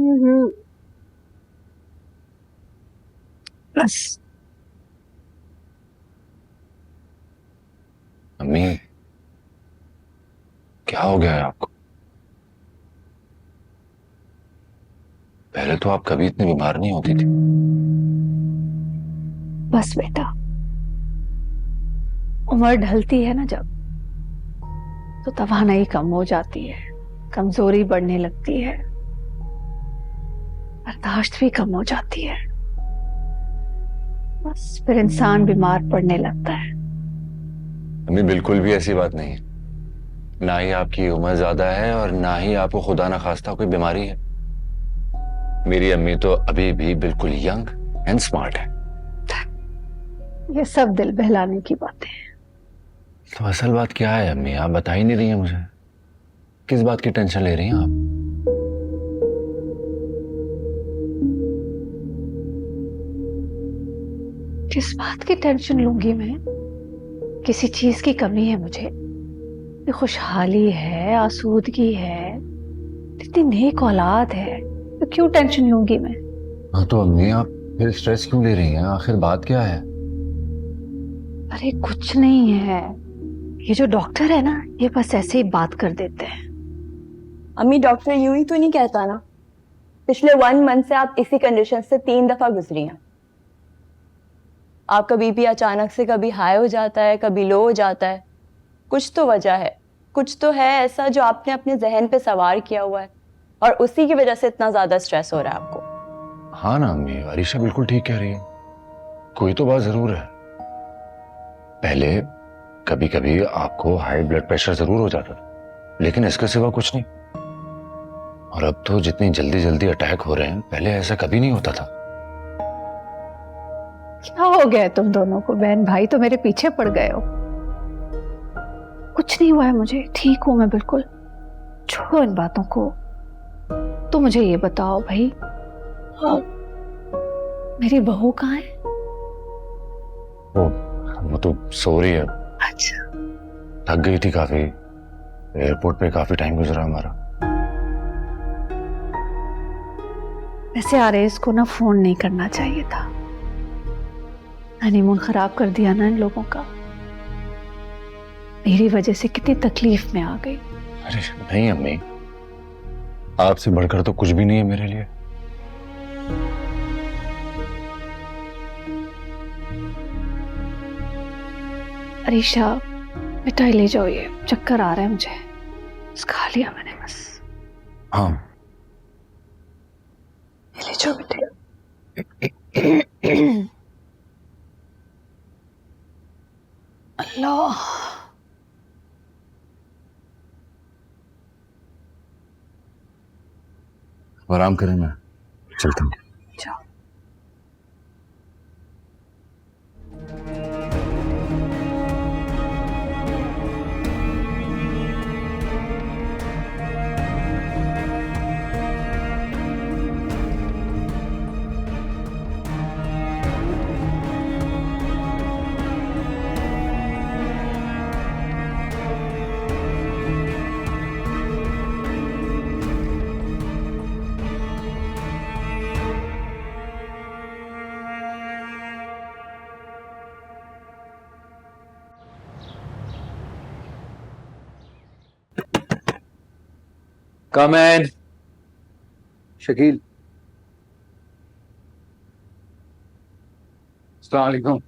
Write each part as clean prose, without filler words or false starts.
हम्म। बस। अम्मी, क्या हो गया है आपको? पहले तो आप कभी इतनी बीमार नहीं होती थी। बस बेटा, उम्र ढलती है ना जब, तो तवानाई कम हो जाती है, कमजोरी बढ़ने लगती है, बर्दाश्त भी कम हो जाती है। बस फिर इंसान बीमार पड़ने लगता है। अम्मी, बिल्कुल भी ऐसी बात नहीं है। ना ही आपकी उम्र ज्यादा है और ना ही आपको खुदा ना खास्ता कोई बीमारी है। मेरी अम्मी तो अभी भी बिल्कुल यंग एंड स्मार्ट है। ये सब दिल बहलाने की बातें हैं। तो असल बात क्या है अम्मी? आप बता ही नहीं रही हैं मुझे। किस बात की टेंशन ले रही हैं आप? किस बात की टेंशन लूंगी मैं? किसी चीज की कमी है मुझे? ये खुशहाली है, आसूदगी है, इतनी नेक औलाद है, तो क्यों टेंशन लूंगी मैं? हाँ, तो अम्मी आप फिर स्ट्रेस क्यों ले रही हैं? आखिर बात क्या है? अरे कुछ नहीं है। ये जो डॉक्टर है ना, ये बस ऐसे ही बात कर देते हैं। अम्मी, डॉक्टर यूं ही तो नहीं कहता ना। पिछले 1 मंथ से आप इसी कंडीशन से 3 दफा गुजरी हैं। आपका बीपी अचानक से कभी हाई हो जाता है, कभी लो हो जाता है। कुछ तो वजह है, कुछ तो है ऐसा जो आपने अपने जहन पे सवार किया हुआ है, और उसी की वजह से इतना ज्यादा स्ट्रेस हो रहा है आपको। हाँ ना अम्मी, अरीशा बिल्कुल ठीक कह रही है। कोई तो बात जरूर है। पहले कभी कभी आपको हाई ब्लड प्रेशर जरूर हो जाता था, लेकिन इसके सिवा कुछ नहीं। और अब तो जितनी जल्दी जल्दी अटैक हो रहे हैं, पहले ऐसा कभी नहीं होता था। क्या हो गया है तुम दोनों को? बहन भाई तो मेरे पीछे पड़ गए हो। कुछ नहीं हुआ है मुझे, ठीक हूं मैं बिल्कुल। छोड़ो इन बातों को। तो मुझे ये बताओ भाई, हाँ, मेरी बहू कहाँ है? वो वो तो सो रही है। अच्छा। थक गई थी काफी। एयरपोर्ट पे काफी टाइम गुजरा हमारा। वैसे आरएस को ना फोन नहीं करना चाहिए था। हनीमून खराब कर दिया ना इन लोगों का। मेरी वजह से कितनी तकलीफ में आ गई। अरे नहीं अम्मी, आपसे बढ़कर तो कुछ भी नहीं है मेरे लिए। अरीशा, मिठाई ले जाओ, ये चक्कर आ रहा है मुझे। बस खा लिया मैंने बस। हाँ। ये ले जाओ मिठाई। अल्लाह। आराम करें, मैं चलता हूँ। जाओ। कम इन। शकील, अस्सलाम वालेकुम।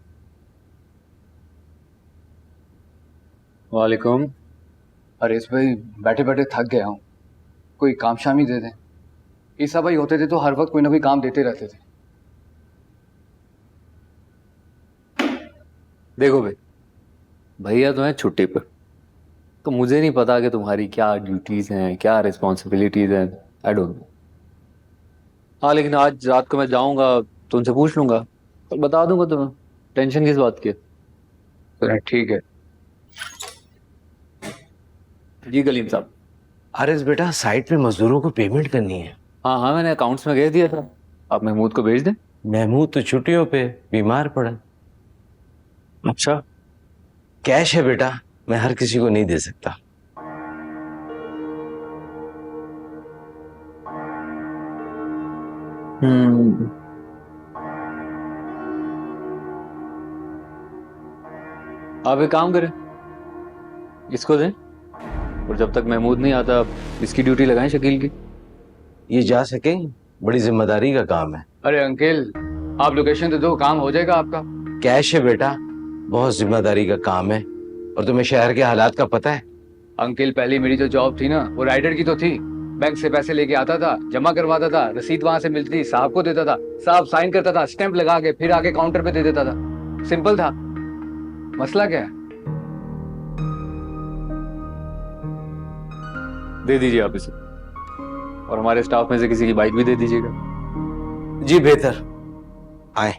वालेकुम। अरे इस भाई, बैठे बैठे थक गया हूँ। कोई काम शाम ही दे दें। ईसा भाई होते थे तो हर वक्त कोई ना कोई काम देते रहते थे। देखो भाई, भैया तो हैं छुट्टी पर, तो मुझे नहीं पता कि तुम्हारी क्या ड्यूटीज हैं, क्या रिस्पॉन्सिबिलिटीज हैं। I don't know. हाँ, लेकिन आज रात को मैं जाऊंगा तो उनसे पूछ लूंगा, तो बता दूंगा तुम्हें। टेंशन किस बात की है? चलो ठीक है। जी कलीम साहब। हारिस बेटा, साइट पे मजदूरों को पेमेंट करनी है। हाँ हाँ, मैंने अकाउंट्स में भेज दिया था। आप महमूद को भेज दें। महमूद तो छुट्टियों पे बीमार पड़ा। अच्छा। कैश है बेटा, मैं हर किसी को नहीं दे सकता। आप एक काम करें, इसको दें, और जब तक महमूद नहीं आता इसकी ड्यूटी लगाएं शकील की। ये जा सके, बड़ी जिम्मेदारी का काम है। अरे अंकल, आप लोकेशन दे दो, काम हो जाएगा आपका। कैश है बेटा, बहुत जिम्मेदारी का काम है। और तुम्हें शहर के हालात का पता है। अंकल, पहले मेरी जो जॉब थी ना, वो राइडर की तो थी। बैंक से पैसे लेके आता था, जमा करवाता था, रसीद वहां से मिलती, साहब को देता था, साहब साइन करता था, स्टैंप लगा के फिर आके काउंटर पे दे देता था। सिंपल था। मसला क्या है? दे दीजिए आप इसे, और हमारे स्टाफ में से किसी की बाइक भी दे दीजिएगा। जी बेहतर, आए।